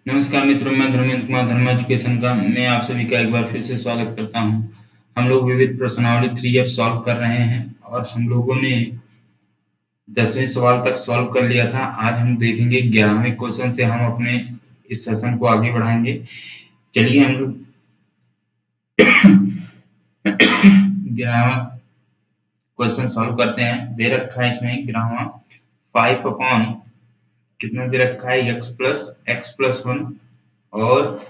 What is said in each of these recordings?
नमस्कार मित्रों, मैं धर्मेंद्र कुमार धर्मा एजुकेशन का मैं आप सभी का एक बार फिर से स्वागत करता हूं। हम लोग विविध प्रश्नावली 3F सॉल्व कर रहे हैं और हम लोगों ने 10वें सवाल तक सॉल्व कर लिया था। आज हम देखेंगे 11वें क्वेश्चन से हम अपने इस सेशन को आगे बढ़ाएंगे। चलिए हम लोग 11वां क्वेश्चन सॉल्व करते हैं। दे रखा है इसमें 11वां 5 अपॉन कितना दे रखा है x+1 और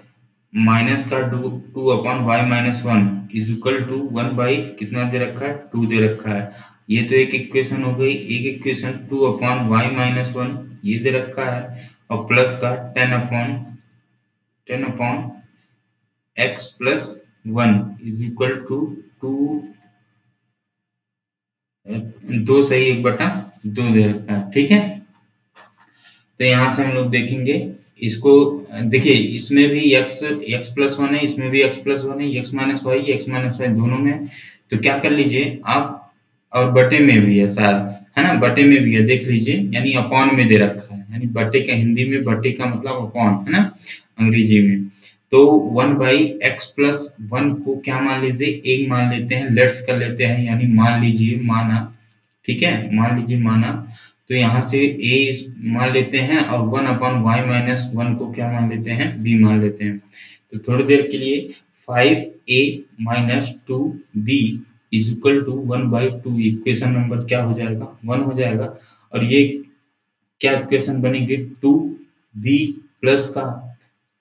माइनस का two upon Y minus one is equal to 1 by कितना दे रखा है 2 दे रखा है। ये तो एक इक्वेशन हो गई। एक equation 2 upon Y minus one ये दे रखा है और प्लस का 10 upon X plus one is equal to 2 दो सही 1/2 दे रखा है। ठीक है, तो यहाँ से हम लोग देखेंगे इसको। देखिए इसमें भी x+1 है, इसमें भी x+1 है, x-y दोनों में। तो क्या कर लीजिए आप, और बटे में भी है शायद, है ना, बटे में भी है, देख लीजिए, यानी अपॉन में दे रखा है, यानी बटे का हिंदी में बटे का मतलब अपॉन, है ना, अंग्रेजी में। तो 1/x+1 को क्या मान लीजिए, एक मान लेते हैं, लेट्स कर लेते हैं, यानी मान लीजिए, माना। ठीक है, मान लीजिए माना। तो यहाँ से a मान लेते हैं और 1/y-1 को क्या मान लेते हैं, b मान लेते हैं। तो थोड़ी देर के लिए 5a-2b is equal to 1/2। Equation number क्या हो जाएगा, 1 हो जाएगा। और ये क्या इक्वेशन बनेगी, 2b प्लस का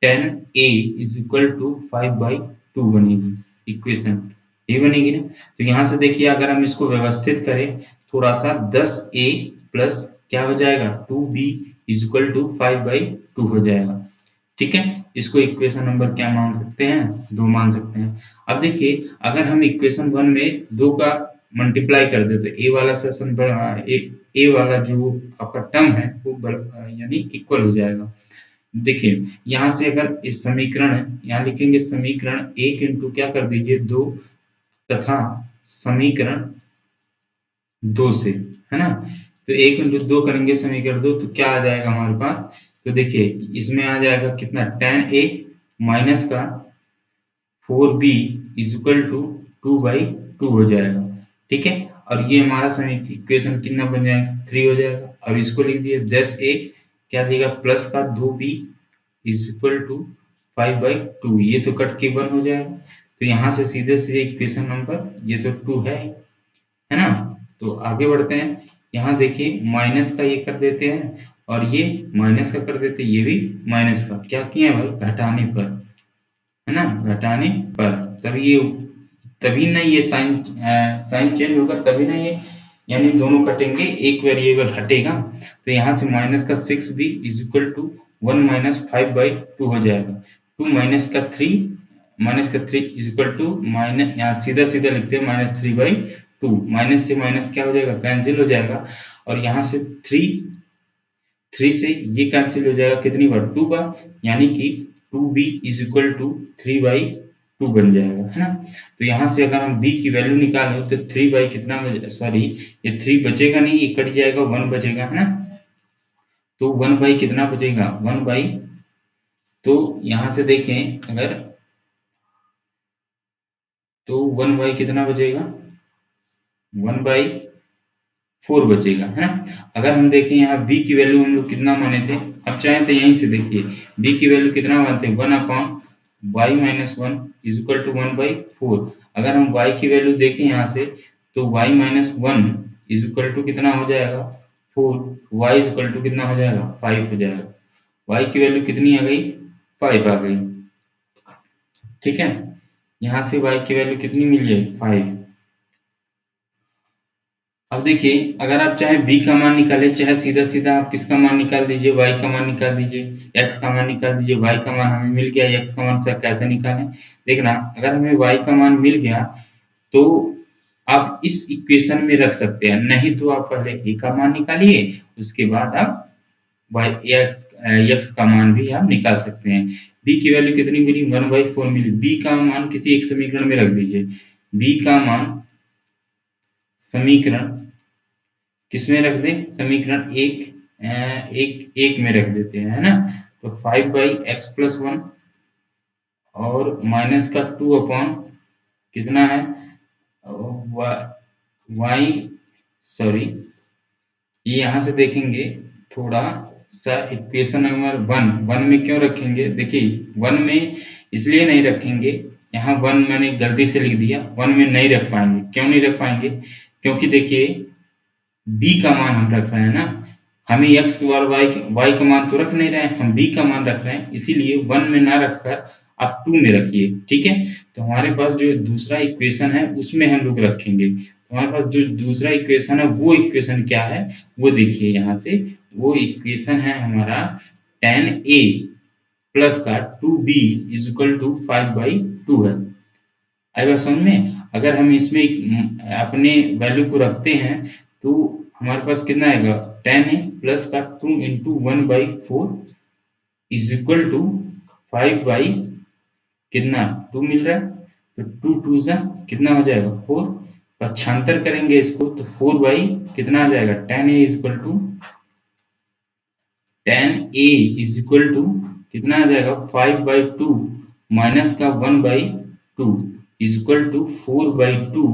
10a इज इक्वल टू 5/2 बनेगी इक्वेशन, ये बनेगी ना। तो यहाँ से देखिए अगर हम इसको व्यवस्थित करें थोड़ा सा, 10a प्लस क्या हो जाएगा 2b इज इक्वल टू 5/2 हो जाएगा। ठीक है, इसको इक्वेशन नंबर क्या मान सकते हैं, 2 मान सकते हैं। अब देखिए अगर हम इक्वेशन 1 में 2 का मल्टीप्लाई कर दे तो ए वाला सेशन ए वाला जो आपका टर्म है वो यानी इक्वल हो जाएगा। देखिए यहाँ से अगर इस समीकरण है, यहाँ लिखेंगे समीकरण 1 इंटू क्या कर दीजिए 2 तथा समीकरण 2 से, है ना। तो 1 इंटू 2 करेंगे समीकरण 2 तो क्या आ जाएगा हमारे पास। तो देखिए इसमें आ जाएगा कितना, 10a माइनस का 4b इज इक्वल टू 2/2 हो जाएगा। ठीक है, और ये हमारा समीकरण इक्वेशन कितना बन जाएगा, 3 हो जाएगा। अब इसको लिख दिए 10a क्या देगा, प्लस का 2b इज इक्वल टू 5/2, ये तो कट के 1 हो जाएगा। तो यहाँ से सीधे सीधे इक्वेशन नंबर ये तो 2 है ना। तो आगे बढ़ते हैं, यहाँ देखिए माइनस का ये कर देते हैं और ये माइनस का कर देते हैं, ये भी माइनस का, क्या किए भाई, घटाने पर, है ना, घटाने पर। तभी ना ये साइन चेंज होगा, तभी ना ये, यानी दोनों कटेंगे, एक वेरिएबल हटेगा। तो यहाँ से माइनस का 6b इज इक्वल टू 1-5/2 हो जाएगा। 2 माइनस का 3 इज इक्वल टू माइनस, यहाँ सीधा सीधा लिखते हैं -3/2। माइनस से माइनस क्या हो जाएगा, कैंसिल हो जाएगा। और यहाँ से 3 से ये कैंसिल हो जाएगा, कितनी बार, 2 बार, यानी कि 2b इज इक्वल टू 3/2 बन जाएगा, है ना। तो यहाँ से अगर हम b की वैल्यू निकालें तो 3 बाई कितना, सॉरी ये 3 बचेगा नहीं, ये कट जाएगा, 1 बचेगा, है ना। तो 1 बाई कितना बचेगा, 1 बाई, तो यहाँ से देखें अगर, तो 1 बाई कितना बचेगा, 1/4 बचेगा, है ना। अगर हम देखें यहाँ b की वैल्यू हम लोग कितना माने थे, अब चाहे तो यहीं से देखिए b की वैल्यू कितना मानते हैं, 1/y-1 इज इक्वल टू 1/4। अगर हम y की वैल्यू देखें यहाँ से तो y-1 इज इक्वल टू कितना हो जाएगा 4, y इज इक्वल टू कितना हो जाएगा 5 हो जाएगा। y की वैल्यू कितनी आ गई, 5 आ गई। ठीक है, यहाँ से y की वैल्यू कितनी मिली है, 5। अब देखिए अगर आप चाहे b का मान निकाले, चाहे सीधा सीधा आप किसका मान निकाल दीजिए, y का मान निकाल दीजिए, x का मान निकाल दीजिए। y का मान हमें मिल गया, x का मान से कैसे निकालें, देखना अगर हमें y का मान मिल गया तो आप इस इक्वेशन में रख सकते हैं, नहीं तो आप पहले a का मान निकालिए, उसके बाद आप x का मान भी आप निकाल सकते हैं। b की वैल्यू कितनी मिली, 1/4 मिली। b का मान किसी एक समीकरण में रख दीजिए, b का मान समीकरण किसमें रख दें, समीकरण एक में रख देते हैं, है ना। तो 5/x+1 और माइनस का 2 अपॉन कितना है वाई, सॉरी ये यहाँ से देखेंगे थोड़ा सा, इक्वेशन नंबर वन में क्यों रखेंगे, देखिए वन में इसलिए नहीं रखेंगे, यहाँ वन मैंने गलती से लिख दिया, वन में नहीं रख पाएंगे। क्यों नहीं रख पाएंगे, क्योंकि देखिए b का मान हम रख रहे हैं ना, हमें x और y का मान तो रख नहीं रहे हैं, हम b का मान रख रहे हैं, इसीलिए वन में ना रखकर आप टू में रखिए। ठीक है, तो हमारे पास जो दूसरा इक्वेशन है उसमें हम लोग रखेंगे। तो हमारे पास जो दूसरा इक्वेशन है वो इक्वेशन क्या है वो देखिए यहाँ से, वो इक्वेशन है हमारा tan a प्लस का 2b इज इक्वल टू 5/2 है। आई बात समझ में, अगर हम इसमें अपने वैल्यू को रखते हैं तो हमारे पास कितना आएगा, tan a प्लस का 2 इंटू 1/4 इज इक्वल टू 5 कितना 2 मिल रहा है, तो 2 2 जा कितना हो जाएगा 4, पक्षांतर करेंगे इसको तो 4 कितना आ जाएगा, tan a is equal to कितना आ जाएगा 5/2 माइनस का 1/2 इज इक्वल टू 4/2,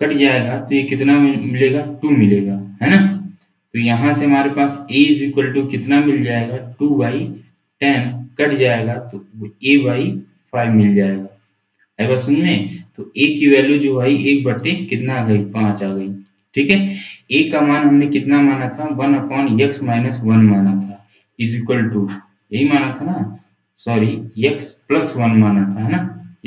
कट जाएगा तो ये कितना मिलेगा 2 मिलेगा, है ना। तो यहाँ से हमारे पास a इज इक्वल टू कितना मिल जाएगा 2/10, कट जाएगा तो a/5 मिल जाएगा। है बस सुनने, तो a की वैल्यू जो भाई 1 बटे कितना आ गई 5 आ गई। ठीक है, a का मान हमने कितना माना था 1/x-1 माना था, इज इक्वल टू यही माना था ना, सॉरी x+1 माना था, है ना,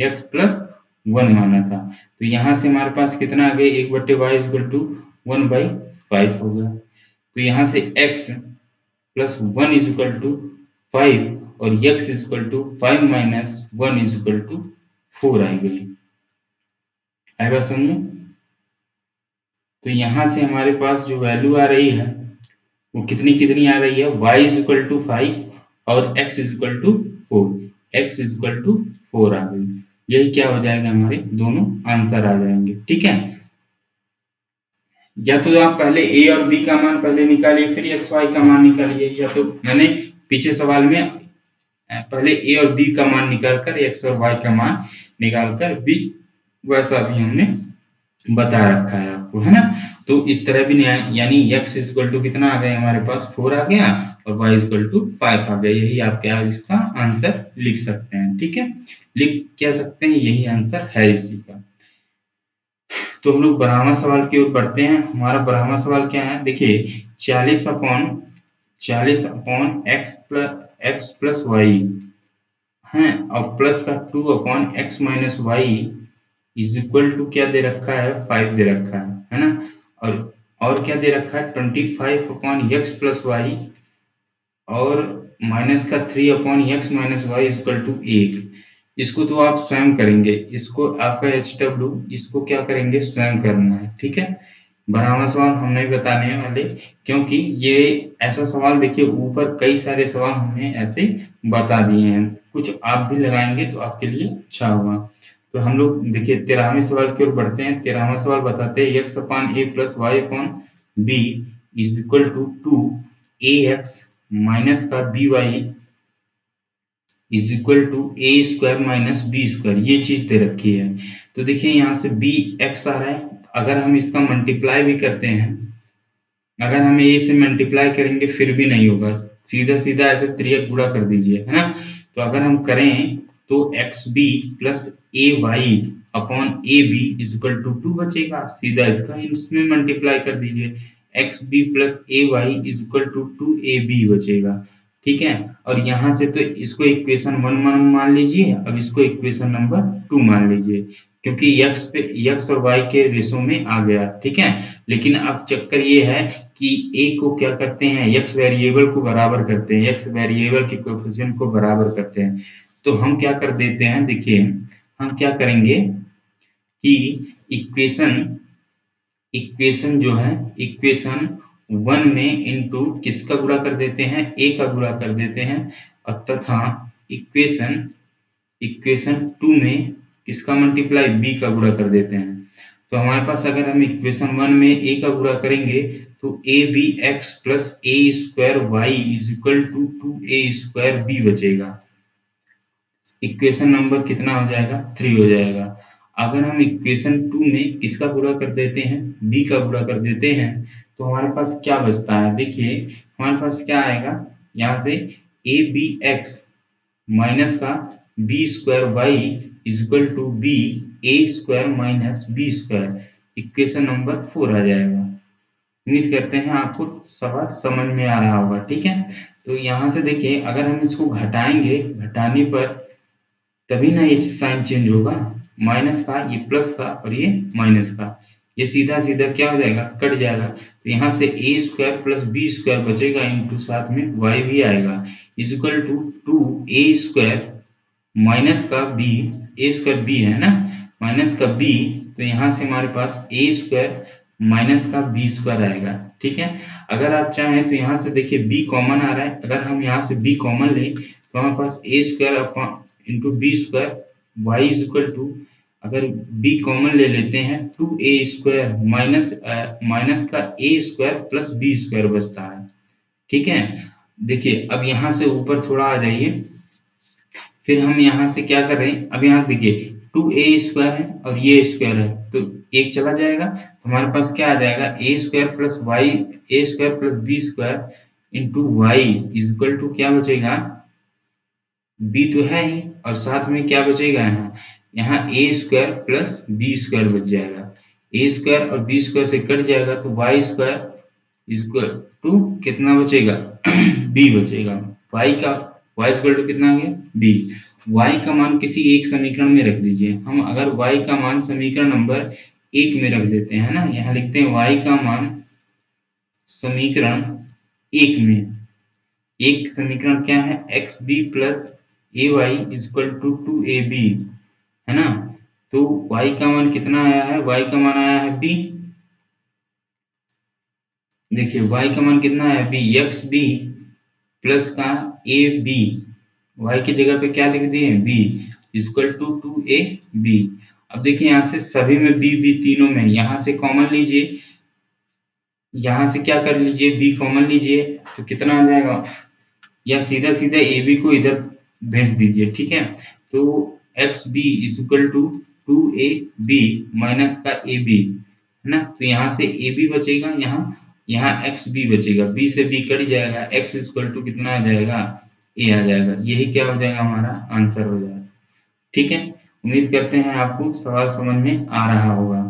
x+1 माना था। तो यहाँ से हमारे पास कितना आ गया 1/y इज इक्वल टू 1/5 हो गया। तो यहाँ से x+1 इज इक्वल टू 5 और x is equal to 5 - 1 is equal to 4 आई गई। आई बात समझ में, तो यहाँ से हमारे पास जो वैल्यू आ रही है वो कितनी कितनी आ रही है, y इज इक्वल टू 5 और x is equal to 4, x is equal to 4 आ गई। यही क्या हो जाएगा, हमारे दोनों आंसर आ जाएंगे। ठीक है, या तो आप पहले a और b का मान पहले निकालिए फिर x y का मान निकालिए, या तो मैंने पीछे सवाल में पहले a और b का मान निकालकर x और y का मान निकालकर b वैसा भी हमने बता रखा है आपको, है ना। तो इस तरह भी यानी x इज इक्वल टू कितना आ गया हमारे पास 4 आ गया और y इज इक्वल टू 5 आ गया। यही आप क्या इसका आंसर लिख सकते हैं। ठीक है, लिख क्या सकते हैं, यही आंसर है इसी का। तो हम लोग 12वां सवाल की ओर बढ़ते हैं। हमारा 12वां सवाल क्या है, देखिए 40/40 x प्लस वाई है और प्लस का 2/x-y इज इक्वल टू क्या दे रखा है 5 दे रखा है ना। और क्या दे रखा है 25/x+y और माइनस का 3/x-y इज इक्वल टू 8। इसको तो आप स्वयं करेंगे, इसको आपका HW इसको क्या करेंगे स्वयं करना है। ठीक है, 12वां सवाल हम नहीं बताने वाले, क्योंकि ये ऐसा सवाल देखिए ऊपर कई सारे सवाल हमने ऐसे बता दिए हैं, कुछ आप भी लगाएंगे तो आपके लिए अच्छा होगा। तो हम लोग देखिए 13वें सवाल की ओर बढ़ते हैं। 13वां सवाल बताते हैं x/a + y/b is equal to 2ax minus का by is equal to a² - b², ये चीज दे रखी है। तो देखिए यहाँ से bx आ रहा है, अगर हम इसका मल्टीप्लाई भी करते हैं, अगर हम a से मल्टीप्लाई करेंगे फिर भी नहीं होगा, सीधा सीधा ऐसे त्रियक गुणा कर दीजिए, है ना। तो अगर हम करें तो xb plus ay/ab is equal to 2 बचेगा, सीधा इसका इसमें मल्टीप्लाई कर दीजिए, xb plus ay is equal to 2ab बचेगा। ठीक है, और यहाँ से तो इसको इक्वेशन 1 मान लीजिए, अब इसको इक्वेशन नंबर 2 मान लीजिए, क्योंकि x और y के रेशो में आ गया। ठीक है, लेकिन अब चक्कर ये है कि a को क्या करते हैं, x वेरिएबल को बराबर करते हैं, x वेरिएबल के कोएफिशिएंट को बराबर करते हैं। तो हम क्या कर देते हैं, देखिए हम क्या करेंगे कि इक्वेशन जो है इक्वेशन 1 में इनटू किसका गुणा कर देते हैं, a का गुणा कर देते हैं, और तथा इक्वेशन 2 में किसका मल्टीप्लाई b का गुणा कर देते हैं। तो हमारे पास अगर हम इक्वेशन 1 में a का गुणा करेंगे तो A B X plus A square Y is equal to 2a² B बचेगा। इक्वेशन नंबर कितना हो जाएगा? 3 हो जाएगा। अगर हम इक्वेशन 2 में किसका गुणा कर देते हैं? बी का गुणा कर देते हैं, तो हमारे पास क्या बचता है? देखिए हमारे पास क्या आएगा यहाँ से, ए बी एक्स माइनस का B square Y is equal to B A square minus B square. Equation number 4 आ जाएगा। उम्मीद करते हैं आपको सवाल समझ में आ रहा होगा। ठीक है, तो यहाँ से देखिए अगर हम इसको घटाएंगे, घटाने पर तभी ना ये साइन चेंज होगा, माइनस का ये प्लस का और ये माइनस का, ये सीधा सीधा क्या हो जाएगा? कट जाएगा। तो यहाँ से A square plus B square बचेगा, इंटू साथ में वाई भी आएगा, is equal to 2a² minus का बी, ए स्क्वायर बी है ना, माइनस का बी, तो यहाँ से हमारे पास ए स्क्वायर माइनस का बी स्क्वायर आएगा। ठीक है, अगर आप चाहें तो यहाँ से देखिए b कॉमन आ रहा है, अगर हम यहाँ से b कॉमन लें तो हमारे पास A square upon into B square Y is equal to, अगर b कॉमन ले लेते हैं 2a² माइनस का a square plus b square बचता है। ठीक है, देखिए अब यहाँ से ऊपर थोड़ा आ जाइए, फिर हम यहाँ से क्या कर रहे हैं, अब यहाँ देखिए 2a² है और ये स्क्वायर है, तो एक चला जाएगा, तो हमारे पास क्या आ जाएगा? a² plus Y, a² plus B square into Y is equal to क्या बचेगा? b तो है ही, और साथ में क्या बचेगा? यहाँ a² प्लस बी स्क्वायर बच जाएगा, a² और b स्क्वायर से कट जाएगा, तो y² इज इक्वल टू कितना बचेगा? b बचेगा। y का y इक्वल टू कितना आ गया? b। y का मान किसी एक समीकरण में रख दीजिए, हम अगर y का मान समीकरण नंबर 1 में रख देते हैं ना, यहाँ लिखते हैं y का मान समीकरण 1 में, एक समीकरण क्या है? X B plus A Y is equal to 2ab है ना, तो y का मान कितना आया है? y का मान आया है b। देखिए y का मान कितना है? b, एक्स बी प्लस का ए बी, वाई की जगह पे क्या लिख दिए? b equal to 2ab। अब देखिए यहाँ से सभी में b तीनों में, यहाँ से कॉमन लीजिए, यहाँ से क्या कर लीजिए? b कॉमन लीजिए, तो कितना आ जाएगा? या सीधा सीधा ए बी को इधर भेज दीजिए। ठीक है, तो X B is equal to 2ab minus का ए बी है ना, तो यहाँ से ए बी बचेगा, यहाँ एक्स बी बचेगा, बी से बी कट जाएगा, एक्स इक्वल टू कितना आ जाएगा? ए आ जाएगा। यही क्या हो जाएगा? हमारा आंसर हो जाएगा। ठीक है, उम्मीद करते हैं आपको सवाल समझ में आ रहा होगा।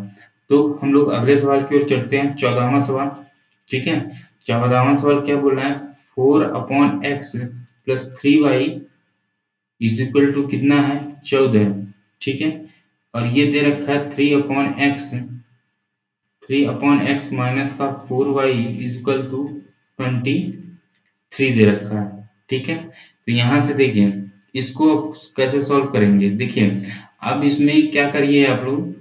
तो हम लोग अगले सवाल की ओर चलते हैं, 14वां सवाल। ठीक है, 14वां सवाल क्या बोल रहा है? 4/x plus 3y is equal to कितना है? 14। ठीक है, और ये दे रखा है 3/x माइनस का 4y इज इक्वल टू 23 दे रखा है। ठीक है, तो यहाँ से देखिए इसको कैसे सॉल्व करेंगे। देखिए अब इसमें क्या करिए आप लोग,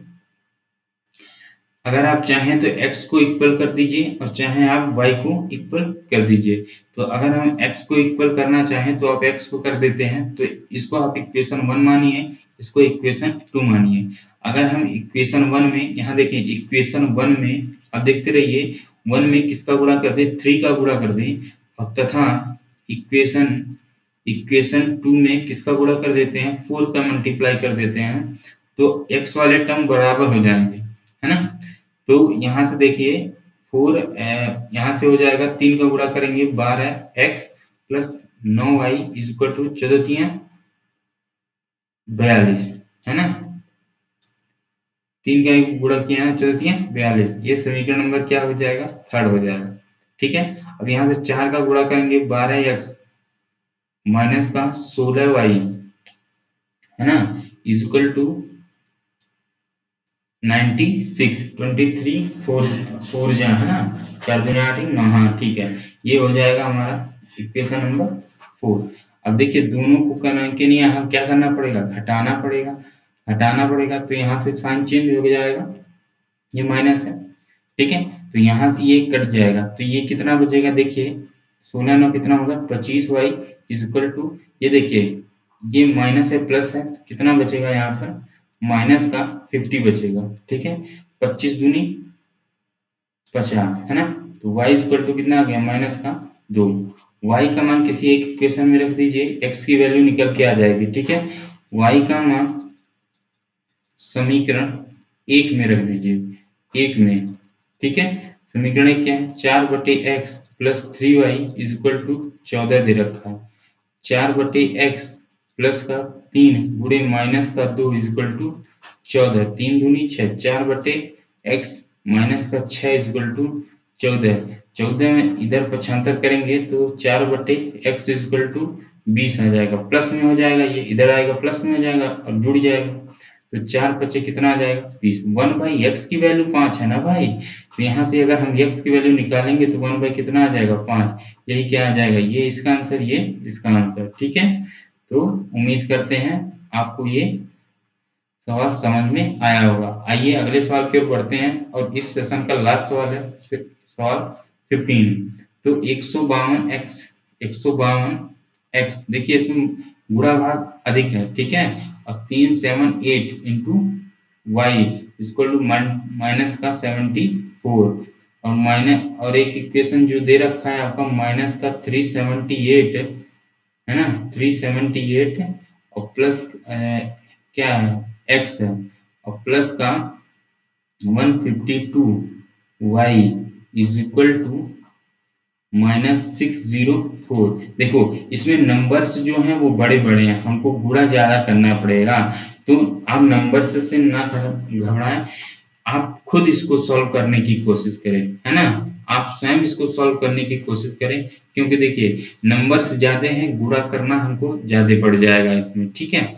अगर आप चाहें तो x को इक्वल कर दीजिए और चाहें आप y को इक्वल कर दीजिए। तो अगर हम x को इक्वल करना चाहें तो आप x को कर देते हैं, तो इसको आप इक्वेशन 1 मानिए, इसको इक्वेशन 2 मानिए। अगर हम इक्वेशन 1 में, यहाँ देखिए इक्वेशन 1 में आप देखते रहिए, 1 में किसका गुणा कर दें? 3 का गुणा कर दें, और तथा इक्वेशन 2 में किसका गुणा कर देते हैं? 4 का मल्टीप्लाई कर देते हैं, तो x वाले टर्म बराबर हो जाएंगे, है ना। तो यहाँ से देखिए 4 यहाँ से हो जाएगा, 3 का गुणा करेंगे 12x plus 9y is equal to 42 है ना, 3 का गुणा किया है 42, ये समीकरण नंबर क्या हो जाएगा? 3rd हो जाएगा। ठीक है, अब यहाँ से 4 का गुणा करेंगे 12x माइनस का 16y है ना, इज इक्वल टू 96, 23 4 जा है ना, 4 दूनी 8 9, हाँ ठीक है, ये हो जाएगा हमारा इक्वेशन नंबर 4। अब देखिए दोनों को करने के लिए यहाँ क्या करना पड़ेगा? घटाना पड़ेगा, तो यहाँ से साइन चेंज हो जाएगा, ये माइनस है। ठीक है, तो यहाँ से ये कट जाएगा, तो ये कितना बचेगा? देखिए 16 9 कितना होगा? 25y इज इक्वल टू, ये देखिए ये माइनस है प्लस है, तो कितना बचेगा यहाँ पर? माइनस का 50 बचेगा। ठीक है, 25 दूनी 50 है ना। तो y इक्वल टू कितना आ गया माइनस का 2। y का मान किसी एक इक्वेशन में रख दीजिए, x की वैल्यू निकल के आ जाएगी। ठीक है, y का मान समीकरण 1 में रख दीजिए, 1 में। ठीक है, समीकरण 1 क्या है, 4/x plus 3y is equal to 14 दे रखा है। 4/x प्लस का 3 गुणे माइनस का 2 इज इक्वल टू 14, 3 दूनी 6, 4/x माइनस का 6 इज इक्वल टू 14। 14 में इधर पक्षांतर करेंगे तो 4/x इज इक्वल टू 20 आ जाएगा, प्लस में हो जाएगा, ये इधर आएगा प्लस में हो जाएगा और जुड़ जाएगा। तो 4 पचे कितना आ जाएगा 20। 1/x की वैल्यू 5 है ना भाई, तो यहाँ से अगर हम x की वैल्यू निकालेंगे तो 1 बाई कितना आ जाएगा 5, यही क्या आ जाएगा, ये इसका आंसर, ये इसका आंसर। ठीक है, तो उम्मीद करते हैं आपको ये सवाल समझ में आया होगा। आइए अगले सवाल की ओर बढ़ते हैं और इस सेशन का लास्ट सवाल है, सवाल 15। तो 152x देखिए इसमें बुरा भाग अधिक है। ठीक है, और 378 into Y equal to minus का 74 और माइनस, और एक इक्वेशन जो दे रखा है आपका माइनस का 378 है ना, 378 और प्लस क्या है x है, और प्लस का 152y इज इक्वल टू -604। देखो इसमें नंबर्स जो हैं वो बड़े बड़े हैं, हमको गुणा ज्यादा करना पड़ेगा। तो आप नंबर्स से ना घबराएं, आप खुद इसको सॉल्व करने की कोशिश करें, है ना। आप स्वयं इसको सॉल्व करने की कोशिश करें, क्योंकि देखिए नंबर्स ज्यादा हैं, गुणा करना हमको ज्यादा पड़ जाएगा इसमें। ठीक है।